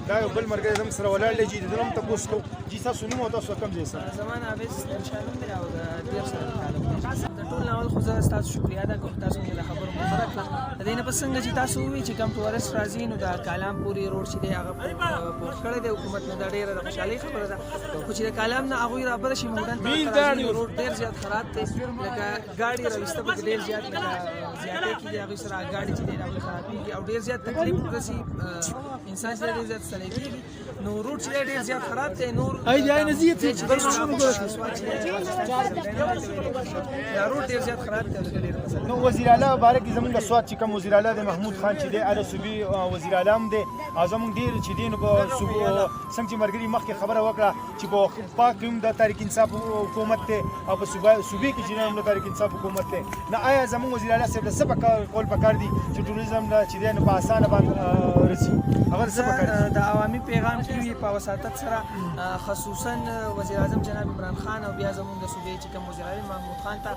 دا یو بل ملګری زموږ سره ولاړ دی چې د ده هم تپوس کوو چې ستاسو نوم او تاسو کوم ځای سره زما ناویز انشا نوم دی او د دیر سره تعلق دی. د ټول ناول خو زه ستاسو شکریا ادا کوم تاسو مې د خبرو مفره کړه. د دې نه پس څنګه چې تاسو ووایئ چې کوم ټورسټ راځي نو د کالام پورې روډ چې دی هغه پور کړی دی حکومت نه. دا ډېره د خوشحالۍ خبره ده خو چې د کالام نه هغوی رابره شي موډن روډ ډېر زیات خراب دی لکه ګاډي راویسته پکې ډېر زیات لکه زیاتې کېږي هغوی سره ګاډي چې دی هغوی خرابېږي او ډېر زیات تکلیف ورسي انسان چې ډېر زیات ستړی کېږي. نو روډ چې دی ډېر زیات خراب دی. نور روډ ډېر زیات خراب دی. نو وزیر اعلی باره کې زموږ د سوات چې کوم وزیر اعلی دی محمود خان چې دی هغه صوبي وزیر اعلی هم دی او زموږ ډېر چې دی نو په څنګه چې ملګري مخکې خبره وکړه چې په پاک کې هم د تحریک انصاف حکومت دی او په صوبې کې چې هم د تحریک انصاف حکومت دی. نو آیا زموږ وزیر اعلی صاحب له څه کول پکار دي چې ټوریزم چې دی نو په اسانه باندې رسي هغه څه پکار دي؟ د عوامي پیغام کې وي په وساطت سره خصوصا وزیر اعظم جناب عمران خان او بیا زموږ د صوبې چې کوم وزیر اعظم محمود خان ته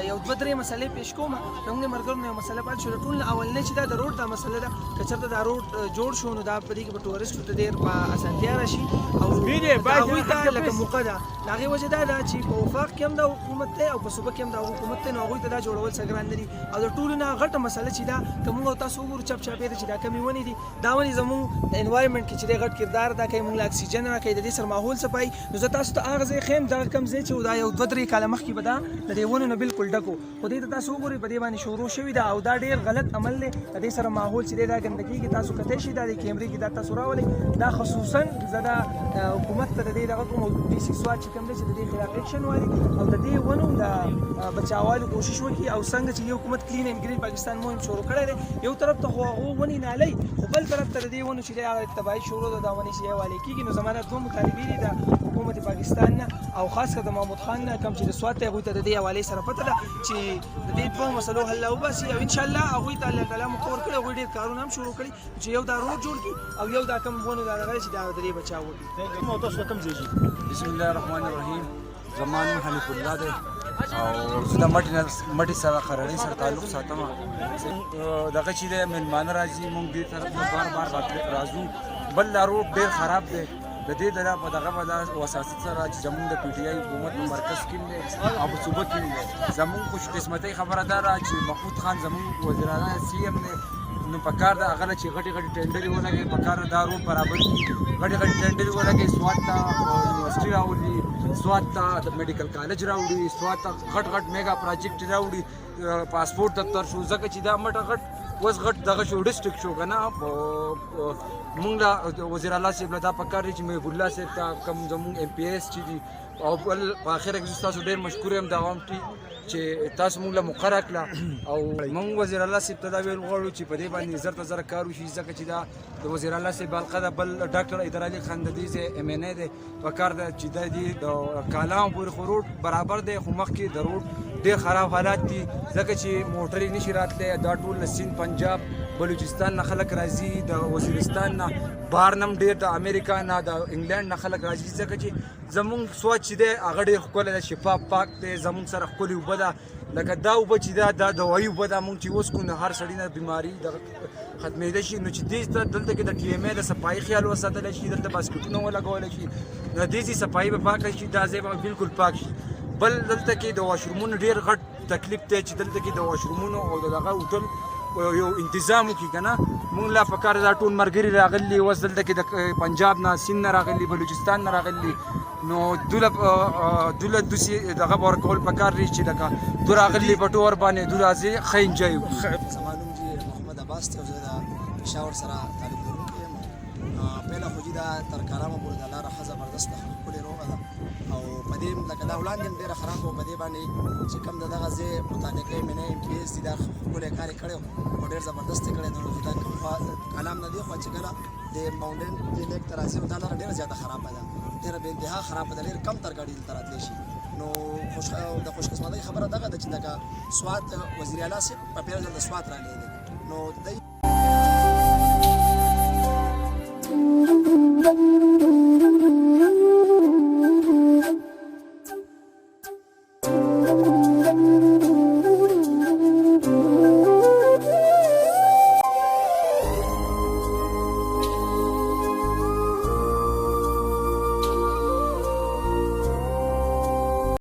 یو دوه درې مسلې پیش کوم. زموږ ملګرو نه یو مسله پاتې شوه. ټول نه اولنۍ چې دا د روډ دا مسله ده که چېرته دا روډ جوړ شو نو دا په دې کې به ټورسټو ته ډېر په اسانتیا راشي او هغوی ته لکه موقع ده. د هغې وجه دا ده چې په وفاق کې هم دا حکومت دی او په صوبه کې هم دا حکومت دی نو هغوی ته دا جوړول څه ګران نه دي. او د ټولو نه غټه مسله چې دا که موږ او تاسو وګورو چپ چاپې ده چې دا کمې ونې دي دا ونې زموږ د انوایرمنټ کې چې دی غټ کردار ادا کوي. موږ له اکسیجن راکوي د دې سره ماحول صفایي. نو زه تاسو ته هغه ځای ښیم دغه کوم ځای چې دا یو دوه درې کاله مخکې به دا د دې ونو نه بالکل ډک و خو دې ته تاسو وګورئ په دې باندې شروع شوي ده او دا ډېر غلط عمل دی. د دې سره ماحول چې دی دا ګندګي کې تاسو کتی شي دا د کیمرې کې دا تاسو راولئ. دا خصوصا زه دا حکومت ته د دې دغه کوم ډي سي سوات چې کوم دی چې د دې خلاف اکشن والي او د دې ونو د بچاوالو کوشش وکړي. او څنګه چې یو حکومت کلین اینډ ګرین پاکستان مهم شروع کړی دی یو طرف ته خو هغو ونې نالۍ خو بل طرف ته د دې ونو چې دی هغه تباهي شروع ده دا ونې چې حوالې کېږي. نو زما دا دوه مطالبې دي د حکومت پاکستان نه او خاص کر د محمود خان نه کوم چې د سوات دی هغوی ته د دې حوالې سره پته ده چې د دې دوه مسلو حل وباسي او انشاءالله هغوی ته الله تعالی مقرر کړي. هغوی ډېر کارونه هم شروع کړي چې یو دا روډ جوړ کړي او یو دا کوم ونو دا دغه چې دا د دې بچاو وکړي. تاسو کوم ځای ځئ؟ بسم الله الرحمن الرحیم. زما نوم حنیف الله دی او زه د مټې سره خرړۍ سره تعلق ساتم. دغه چې دی مېلمانه راځي موږ دې طرف نه بار بار راځو. بل دا روډ ډېر خراب دی. د دې دغه په دغه وساطت سره چې زموږ د پي ټي آی حکومت په مرکز کې دی او په صوبه کې دی زموږ خوش قسمتۍ خبره دا ده چې محمود خان زموږ وزیر اعلی سی ایم دی نو په کار ده هغه چې غټې غټې ټینډرې ولګوي په کار دا روډ برابر کړي. غټې غټې ټینډرې ولګوي سوات ته یونیورسټي راوړي سوات ته میډیکل کالج راوړي سوات ته غټ غټ میګا پروجیکټ راوړي پاسپورټ دفتر شو ځکه چې دا مټه غټ اوس غټ دغه شو ډسټرکټ شو که نه مونږ له وزیر اعلی صاحب له دا پکار دی چې محب الله صاحب ته کوم زمونږ ایم پی ایس چې دي او بل په اخره کې زه تاسو ډېر مشکور یم د عوام ټي چې تاسو مونږ له مقرر کړه او مونږ وزیر اعلی صاحب ته دا ویل غواړو چې په دې باندې زر ته زر کار وشي ځکه چې دا د وزیر اعلی صاحب حلقه ده. بل ډاکټر حیدر علي خان د دې ځای ایم این ای دی پکار ده چې دا دي د کالام پورې خو روډ برابر دی خو مخکې د روډ ډېر خراب حالات دي ځکه چې موټرې نشي راتلی. دا ټول له سیند پنجاب بلوچستان نه خلک راځي د وزیرستان نه بهر نه هم ډېر د امریکا نه د انګلینډ نه خلک راځي ځکه چې زمونږ سوات چې دی هغه ډېر ښکلی ده شفاف پاک دی زمونږ سره ښکلې اوبه ده لکه دا اوبه چې ده دا دوایي اوبه ده. مونږ چې وڅښو نو هر سړي نه بیماري ختمېده شي. نو چې دې دلته کې د ټي ایم ای د صفایي خیال وساتلی شي دلته باسکټونه ولګولی شي نو دې ځای صفایي به پاکه شي دا ځای به بالکل پاک شي. بل دلته کې د واشرومونو ډېر غټ تکلیف دی چې دلته کې د واشرومونو او د دغه هوټل یو تنظیم وکړي که نه. مونږ لا پکار دا ټول ملګري راغلي اوس دلته کې د پنجاب نه سیند نه راغلي بلوچستان نه راغلي نو دوله دوسي دغه ورکول پکار دی چې لکه دو راغلي په ټور باندې دو راځي ښه انجوی وکړي. زما نوم چې محمد عباس دی او زه د پېښور سره تعلق لرونکی یم. پهله خو چې دا تر کلامه پورې د لاره ښه زبردست ده ښکلې روغه ده او په دې لکه دا وړاندې هم ډېره خراب وه په دې باندې چې کوم د دغه ځای متعلقه ایم این ای ایم پي ایس دي دا ښکلی کار یې کړی او ډېر زبردست یې کړی. نو دا کوم خوا کلام نه دی خوا چې کله د ماونټین دې لیک ته راځي نو دا لاره ډېره زیاته خرابه ده ډېره بې انتها خرابه ده ډېر کم تر ګاډي دلته راتلی شي. نو د خوشقسمتۍ خبره دغه ده چې دغه سوات وزیر اعلی صاحب په پیل ځل د سوات راغلی دی نو دی